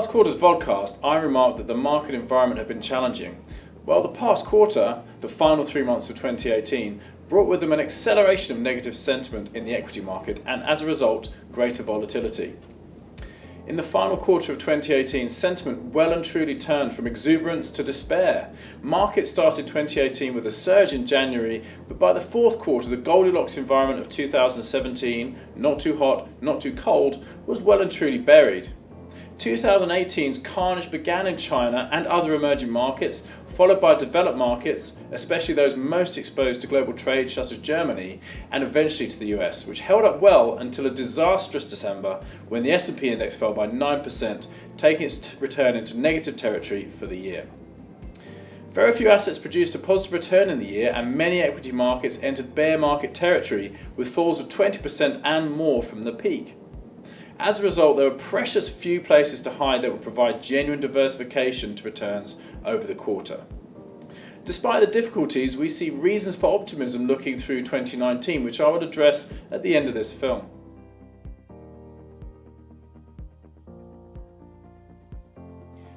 last quarter's vodcast, I remarked that the market environment had been challenging. Well, the past quarter, the final 3 months of 2018, brought with them an acceleration of negative sentiment in the equity market and, as a result, greater volatility. In the final quarter of 2018, sentiment well and truly turned from exuberance to despair. Markets started 2018 with a surge in January, but by the fourth quarter, the Goldilocks environment of 2017, not too hot, not too cold, was well and truly buried. 2018's carnage began in China and other emerging markets, followed by developed markets, especially those most exposed to global trade such as Germany, and eventually to the US, which held up well until a disastrous December when the S&P index fell by 9%, taking its return into negative territory for the year. Very few assets produced a positive return in the year, and many equity markets entered bear market territory with falls of 20% and more from the peak. As a result, there were precious few places to hide that would provide genuine diversification to returns over the quarter. Despite the difficulties, we see reasons for optimism looking through 2019, which I will address at the end of this film.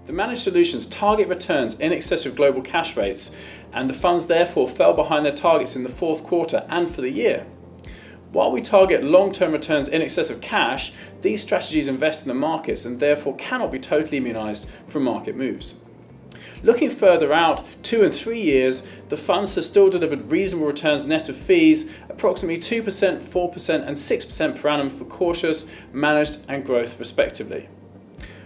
The managed solutions target returns in excess of global cash rates, and the funds therefore fell behind their targets in the fourth quarter and for the year. While we target long-term returns in excess of cash, these strategies invest in the markets and therefore cannot be totally immunised from market moves. Looking further out, 2 and 3 years, the funds have still delivered reasonable returns net of fees, approximately 2%, 4% and 6% per annum for cautious, managed and growth respectively.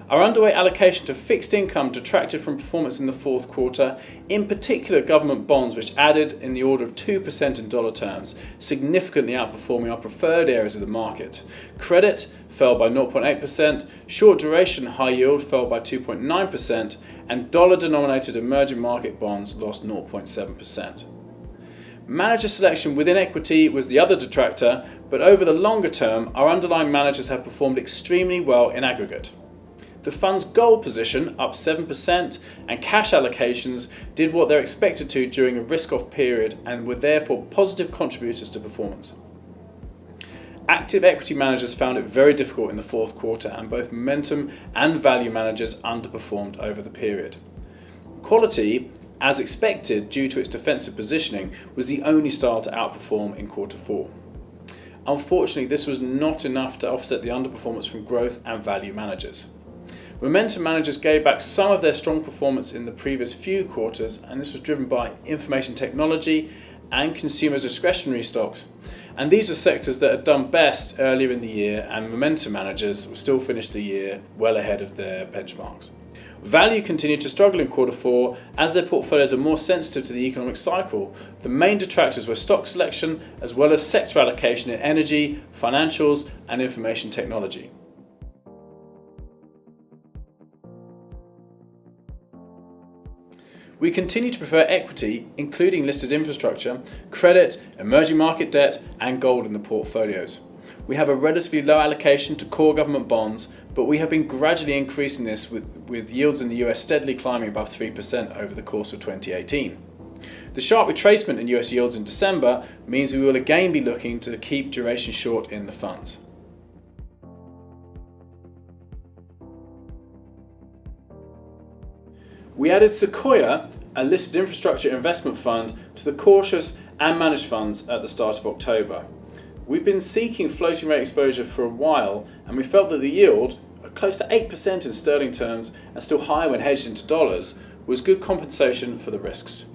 Our underweight allocation to fixed income detracted from performance in the fourth quarter, in particular government bonds, which added in the order of 2% in dollar terms, significantly outperforming our preferred areas of the market. Credit fell by 0.8%, short duration high yield fell by 2.9%, and dollar-denominated emerging market bonds lost 0.7%. Manager selection within equity was the other detractor, but over the longer term, our underlying managers have performed extremely well in aggregate. The fund's gold position, up 7%, and cash allocations did what they're expected to during a risk-off period and were therefore positive contributors to performance. Active equity managers found it very difficult in the fourth quarter, and both momentum and value managers underperformed over the period. Quality, as expected due to its defensive positioning, was the only style to outperform in quarter four. Unfortunately, this was not enough to offset the underperformance from growth and value managers. Momentum managers gave back some of their strong performance in the previous few quarters, and this was driven by information technology and consumer discretionary stocks. And these were sectors that had done best earlier in the year, and momentum managers still finished the year well ahead of their benchmarks. Value continued to struggle in quarter four as their portfolios are more sensitive to the economic cycle. The main detractors were stock selection as well as sector allocation in energy, financials and information technology. We continue to prefer equity, including listed infrastructure, credit, emerging market debt, and gold in the portfolios. We have a relatively low allocation to core government bonds, but we have been gradually increasing this with yields in the US steadily climbing above 3% over the course of 2018. The sharp retracement in US yields in December means we will again be looking to keep duration short in the funds. We added Sequoia, a listed infrastructure investment fund, to the cautious and managed funds at the start of October. We've been seeking floating rate exposure for a while, and we felt that the yield, close to 8% in sterling terms and still higher when hedged into dollars, was good compensation for the risks.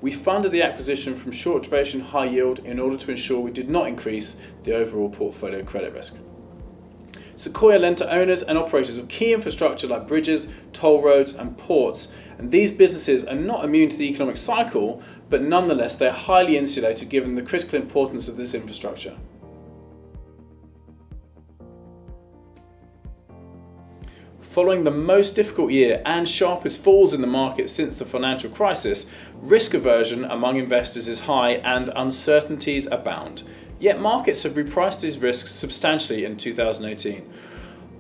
We funded the acquisition from short duration high yield in order to ensure we did not increase the overall portfolio credit risk. Sequoia lent to owners and operators of key infrastructure like bridges, toll roads and ports, and these businesses are not immune to the economic cycle, but nonetheless they are highly insulated given the critical importance of this infrastructure. Following the most difficult year and sharpest falls in the market since the financial crisis, risk aversion among investors is high and uncertainties abound. Yet markets have repriced these risks substantially in 2018.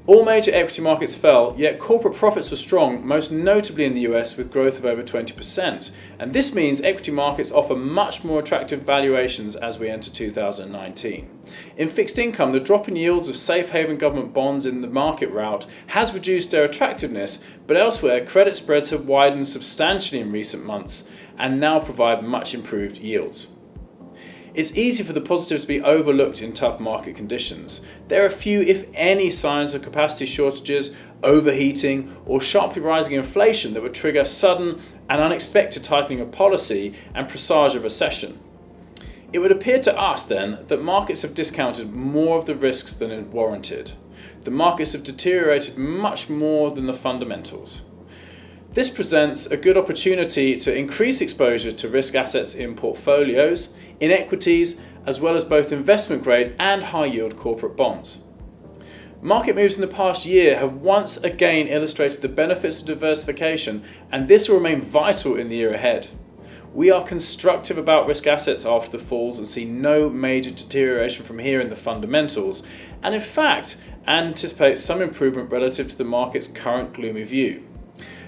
All major equity markets fell, yet corporate profits were strong, most notably in the US with growth of over 20%. And this means equity markets offer much more attractive valuations as we enter 2019. In fixed income, the drop in yields of safe haven government bonds in the market rout has reduced their attractiveness, but elsewhere credit spreads have widened substantially in recent months and now provide much improved yields. It's easy for the positives to be overlooked in tough market conditions. There are few, if any, signs of capacity shortages, overheating, or sharply rising inflation that would trigger sudden and unexpected tightening of policy and presage a recession. It would appear to us, then, that markets have discounted more of the risks than it warranted. The markets have deteriorated much more than the fundamentals. This presents a good opportunity to increase exposure to risk assets in portfolios, in equities, as well as both investment grade and high yield corporate bonds. Market moves in the past year have once again illustrated the benefits of diversification, and this will remain vital in the year ahead. We are constructive about risk assets after the falls and see no major deterioration from here in the fundamentals, and in fact anticipate some improvement relative to the market's current gloomy view.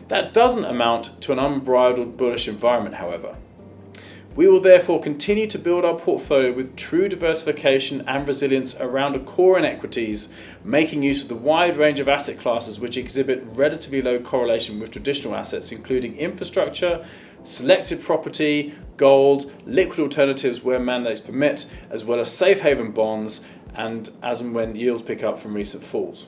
That doesn't amount to an unbridled bullish environment, however. We will therefore continue to build our portfolio with true diversification and resilience around a core in equities, making use of the wide range of asset classes which exhibit relatively low correlation with traditional assets, including infrastructure, selected property, gold, liquid alternatives where mandates permit, as well as safe haven bonds, and as and when yields pick up from recent falls.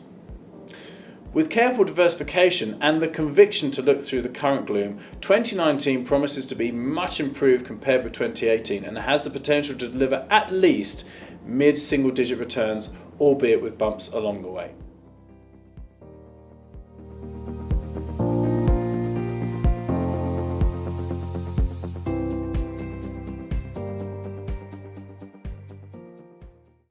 With careful diversification and the conviction to look through the current gloom, 2019 promises to be much improved compared with 2018 and has the potential to deliver at least mid-single-digit returns, albeit with bumps along the way.